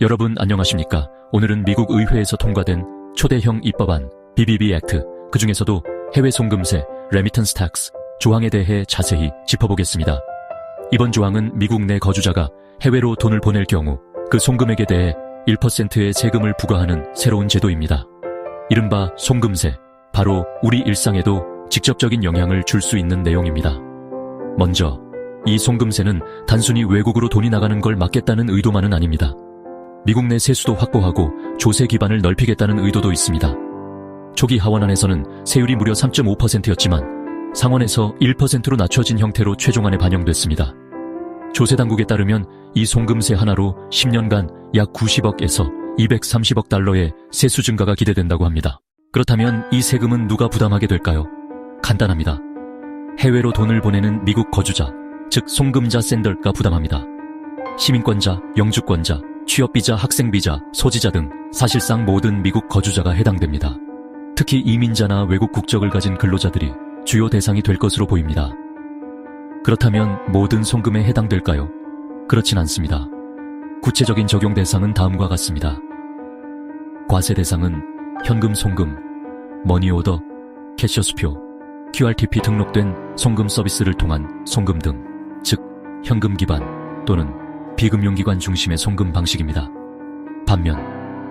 여러분 안녕하십니까? 오늘은 미국 의회에서 통과된 초대형 입법안 BBB 액트, 그 중에서도 해외 송금세 (Remittance Tax) 조항에 대해 자세히 짚어보겠습니다. 이번 조항은 미국 내 거주자가 해외로 돈을 보낼 경우 그 송금액에 대해 1%의 세금을 부과하는 새로운 제도입니다. 이른바 송금세, 바로 우리 일상에도 직접적인 영향을 줄 수 있는 내용입니다. 먼저 이 송금세는 단순히 외국으로 돈이 나가는 걸 막겠다는 의도만은 아닙니다. 미국 내 세수도 확보하고 조세 기반을 넓히겠다는 의도도 있습니다. 초기 하원안에서는 세율이 무려 3.5%였지만 상원에서 1%로 낮춰진 형태로 최종안에 반영됐습니다. 조세당국에 따르면 이 송금세 하나로 10년간 약 90억에서 230억 달러의 세수 증가가 기대된다고 합니다. 그렇다면 이 세금은 누가 부담하게 될까요? 간단합니다. 해외로 돈을 보내는 미국 거주자, 즉 송금자 샌더가 부담합니다. 시민권자, 영주권자, 취업비자, 학생비자, 소지자 등 사실상 모든 미국 거주자가 해당됩니다. 특히 이민자나 외국 국적을 가진 근로자들이 주요 대상이 될 것으로 보입니다. 그렇다면 모든 송금에 해당될까요? 그렇진 않습니다. 구체적인 적용 대상은 다음과 같습니다. 과세 대상은 현금 송금, 머니오더, 캐셔스표, QRTP 등록된 송금 서비스를 통한 송금 등, 즉 현금 기반 또는 비금융기관 중심의 송금 방식입니다. 반면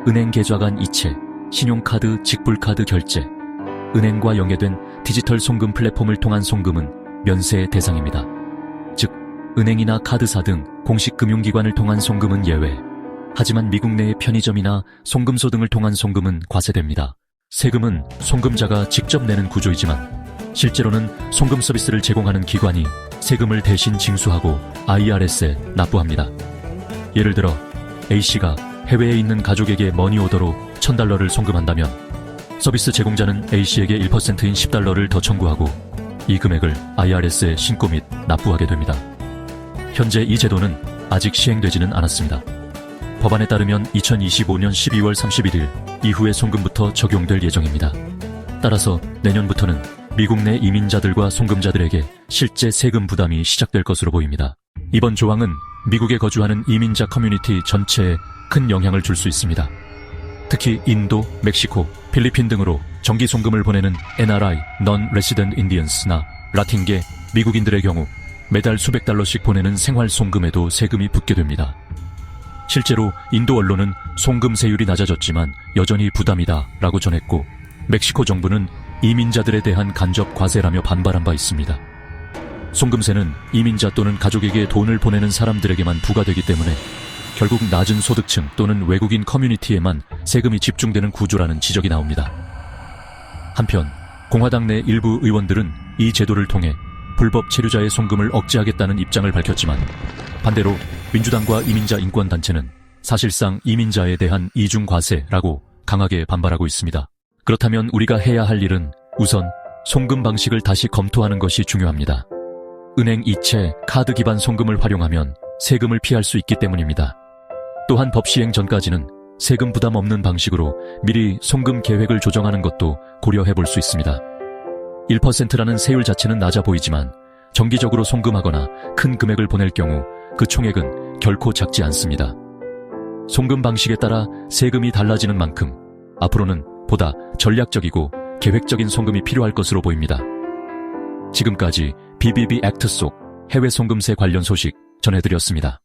은행 계좌 간 이체, 신용카드, 직불카드 결제, 은행과 연계된 디지털 송금 플랫폼을 통한 송금은 면세의 대상입니다. 즉 은행이나 카드사 등 공식 금융기관을 통한 송금은 예외. 하지만 미국 내의 편의점이나 송금소 등을 통한 송금은 과세됩니다. 세금은 송금자가 직접 내는 구조이지만 실제로는 송금 서비스를 제공하는 기관이 세금을 대신 징수하고 IRS에 납부합니다. 예를 들어 A씨가 해외에 있는 가족에게 머니오더로 $1,000를 송금한다면 서비스 제공자는 A씨에게 1%인 $10를 더 청구하고 이 금액을 IRS에 신고 및 납부하게 됩니다. 현재 이 제도는 아직 시행되지는 않았습니다. 법안에 따르면 2025년 12월 31일 이후의 송금부터 적용될 예정입니다. 따라서 내년부터는 미국 내 이민자들과 송금자들에게 실제 세금 부담이 시작될 것으로 보입니다. 이번 조항은 미국에 거주하는 이민자 커뮤니티 전체에 큰 영향을 줄 수 있습니다. 특히 인도, 멕시코, 필리핀 등으로 정기 송금을 보내는 NRI (Non-Resident Indians)나 라틴계 미국인들의 경우 매달 수백 달러씩 보내는 생활 송금에도 세금이 붙게 됩니다. 실제로 인도 언론은 송금세율이 낮아졌지만 여전히 부담이다 라고 전했고, 멕시코 정부는 이민자들에 대한 간접 과세라며 반발한 바 있습니다. 송금세는 이민자 또는 가족에게 돈을 보내는 사람들에게만 부과되기 때문에 결국 낮은 소득층 또는 외국인 커뮤니티에만 세금이 집중되는 구조라는 지적이 나옵니다. 한편 공화당 내 일부 의원들은 이 제도를 통해 불법 체류자의 송금을 억제하겠다는 입장을 밝혔지만, 반대로 민주당과 이민자 인권단체는 사실상 이민자에 대한 이중과세라고 강하게 반발하고 있습니다. 그렇다면 우리가 해야 할 일은 우선 송금 방식을 다시 검토하는 것이 중요합니다. 은행 이체, 카드 기반 송금을 활용하면 세금을 피할 수 있기 때문입니다. 또한 법 시행 전까지는 세금 부담 없는 방식으로 미리 송금 계획을 조정하는 것도 고려해 볼 수 있습니다. 1%라는 세율 자체는 낮아 보이지만 정기적으로 송금하거나 큰 금액을 보낼 경우 그 총액은 결코 작지 않습니다. 송금 방식에 따라 세금이 달라지는 만큼 앞으로는 보다 전략적이고 계획적인 송금이 필요할 것으로 보입니다. 지금까지 BBB 액트 속 해외 송금세 관련 소식 전해드렸습니다.